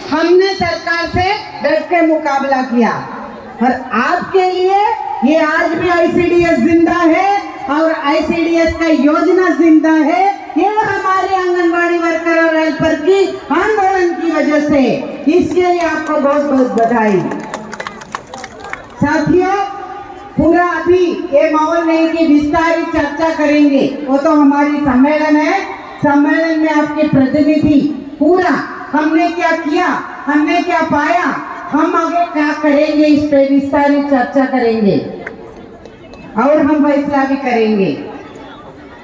हमने सरकार से डट के मुकाबला किया और आपके लिए ये आज भी आईसीडीएस जिंदा है और आईसीडीएस का योजना जिंदा है। ये हमारे आंगनबाड़ी वर्कर और हेल्पर की आंदोलन की वजह से, इसके लिए आपको बहुत बहुत बधाई। साथियों, पूरा अभी ये माहौल नहीं कि विस्तारित चर्चा करेंगे, वो तो हमारी सम्मेलन है। सम्मेलन में आपके प्रतिनिधि पूरा हमने क्या किया, हमने क्या पाया, हम आगे क्या करेंगे, इस पे विस्तारित चर्चा करेंगे और हम फैसला भी करेंगे।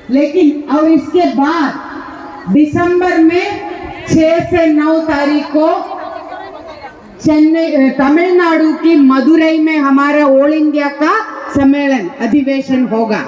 लेकिन और इसके बाद दिसंबर में 6 से 9 तारीख को चेन्नई तमिलनाडु की मदुरई में हमारा ऑल इंडिया का सम्मेलन अधिवेशन होगा।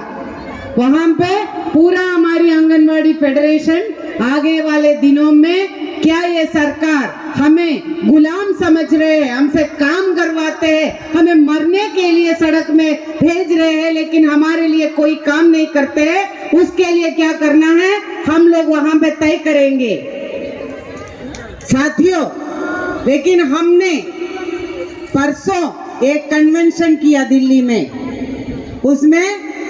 वहां पे पूरा हमारी आंगनवाड़ी फेडरेशन आगे वाले दिनों में क्या ये सरकार हमें गुलाम समझ रहे हैं, हमसे काम करवाते हैं, हमें मरने के लिए सड़क में भेज रहे हैं, लेकिन हमारे लिए कोई काम नहीं करते हैं, उसके लिए क्या करना है हम लोग वहां पे तय करेंगे साथियों। लेकिन हमने परसों एक कन्वेंशन किया दिल्ली में, उसमें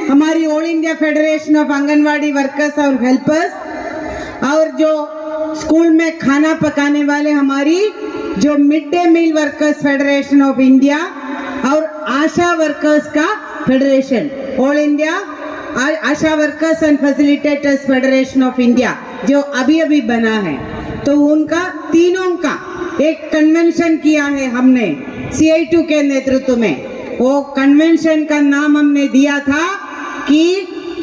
हमारी all India federation of anganwadi workers और हेल्पर्स और जो स्कूल में खाना पकाने वाले हमारी जो mid day meal workers federation of India और आशा वर्कर्स का federation, all India ASHA workers and facilitators federation of India जो अभी अभी बना है, तो उनका तीनों का एक कन्वेंशन किया है हमने CI2 के नेतृत्व में। वो कन्वेंशन का नाम हमने दिया था कि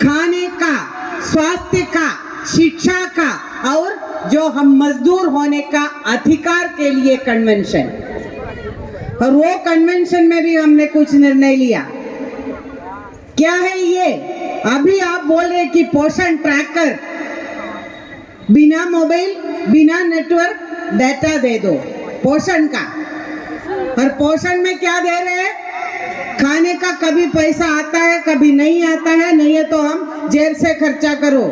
खाने का, स्वास्थ्य का, शिक्षा का और जो हम मजदूर होने का अधिकार के लिए कन्वेंशन। और वो कन्वेंशन में भी हमने कुछ निर्णय लिया। क्या है ये? अभी आप बोल रहे कि पोषण ट्रैकर बिना मोबाइल, बिना नेटवर्क डेटा दे दो पोषण का, और पोषण में क्या दे रहे हैं? खाने का कभी पैसा आता है, कभी नहीं आता है, नहीं है तो हम जेब से खर्चा करो।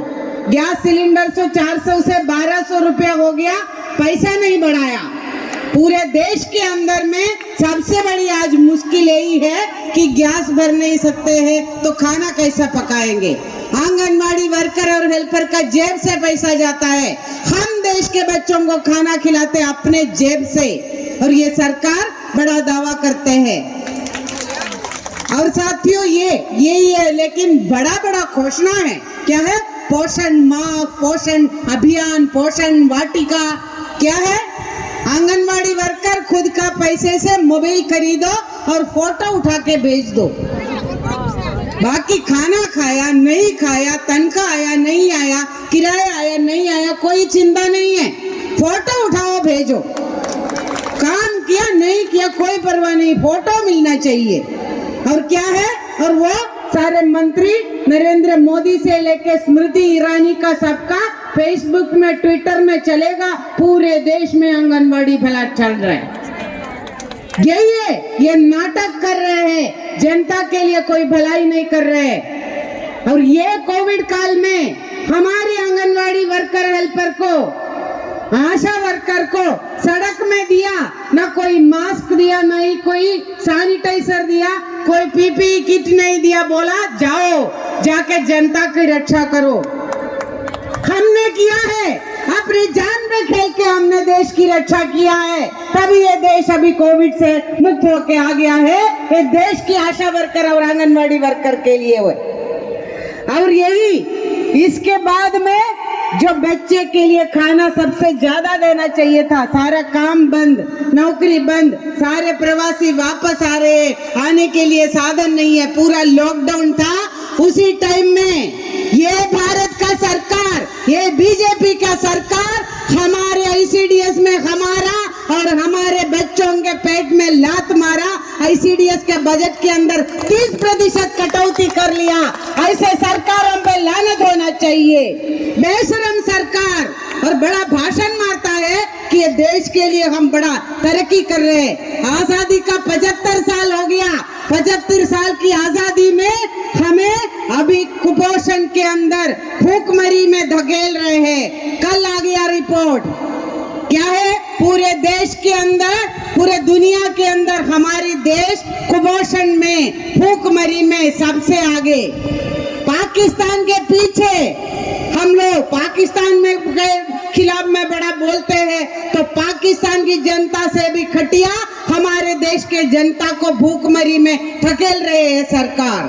गैस सिलेंडर से 400 से 1200 रुपया हो गया, पैसा नहीं बढ़ाया। पूरे देश के अंदर में सबसे बड़ी आज मुश्किल यही है कि गैस भर नहीं सकते हैं तो खाना कैसा पकाएंगे। आंगनवाड़ी वर्कर और हेल्पर का जेब से पैसा जाता है, हम देश के बच्चों को खाना खिलाते अपने जेब से, और ये सरकार बड़ा दावा करते हैं। और साथियों ये है, लेकिन बड़ा बड़ा घोषणा है। क्या है? पोषण माह, पोषण अभियान, पोषण वाटिका। क्या है? आंगनवाड़ी वर्कर खुद का पैसे से मोबाइल खरीदो और फोटो उठा के भेज दो, बाकी खाना खाया नहीं खाया, तनख्वाह आया नहीं आया, किराया आया नहीं आया, कोई चिंता नहीं है। फोटो उठाओ भेजो, काम किया नहीं किया कोई परवाह नहीं, फोटो मिलना चाहिए। और क्या है? और वो सारे मंत्री नरेंद्र मोदी से लेके स्मृति ईरानी का सबका फेसबुक में, ट्विटर में चलेगा, पूरे देश में आंगनवाड़ी भला चल रहा है। यही है, ये नाटक कर रहे हैं, जनता के लिए कोई भलाई नहीं कर रहे हैं। और ये कोविड काल में हमारी आंगनवाड़ी वर्कर हेल्पर को, आशा वर्कर को सड़क में दिया, ना कोई मास्क दिया, नहीं कोई सैनिटाइजर दिया, कोई पीपीई किट नहीं दिया, बोला जाओ जाके जनता की रक्षा करो। हमने किया है, अपनी जान में खेल के हमने देश की रक्षा किया है, तभी ये देश अभी कोविड से मुक्त होके आ गया है। ये देश की आशा वर्कर और आंगनवाड़ी वर्कर के लिए हुए। और यही इसके बाद में जो बच्चे के लिए खाना सबसे ज्यादा देना चाहिए था, सारा काम बंद, नौकरी बंद, सारे प्रवासी वापस आ रहे हैं, आने के लिए साधन नहीं है, पूरा लॉकडाउन था। उसी टाइम में ये भारत का सरकार, ये बीजेपी का सरकार हमारे आईसीडीएस में हमारा और हमारे बच्चों के पेट में लात मारा। आईसीडीएस के बजट के अंदर 30% कटौती कर लिया। ऐसे सरकारों पे लानत होना चाहिए। बेशरम सरकार और बड़ा भाषण मारता है कि ये देश के लिए हम बड़ा तरक्की कर रहे हैं। आजादी का 75 साल हो गया, 75 साल की आजादी में हमें अभी कुपोषण के अंदर भूखमरी में धकेल रहे हैं। कल आ गया रिपोर्ट, क्या है? पूरे देश के अंदर, पूरे दुनिया के अंदर हमारी देश कुपोषण में, भूखमरी में सबसे आगे। पाकिस्तान के पीछे हम लोग पाकिस्तान में के खिलाफ में बड़ा बोलते हैं, तो पाकिस्तान की जनता से भी खटिया हमारे देश के जनता को भूखमरी में धकेल रहे हैं सरकार।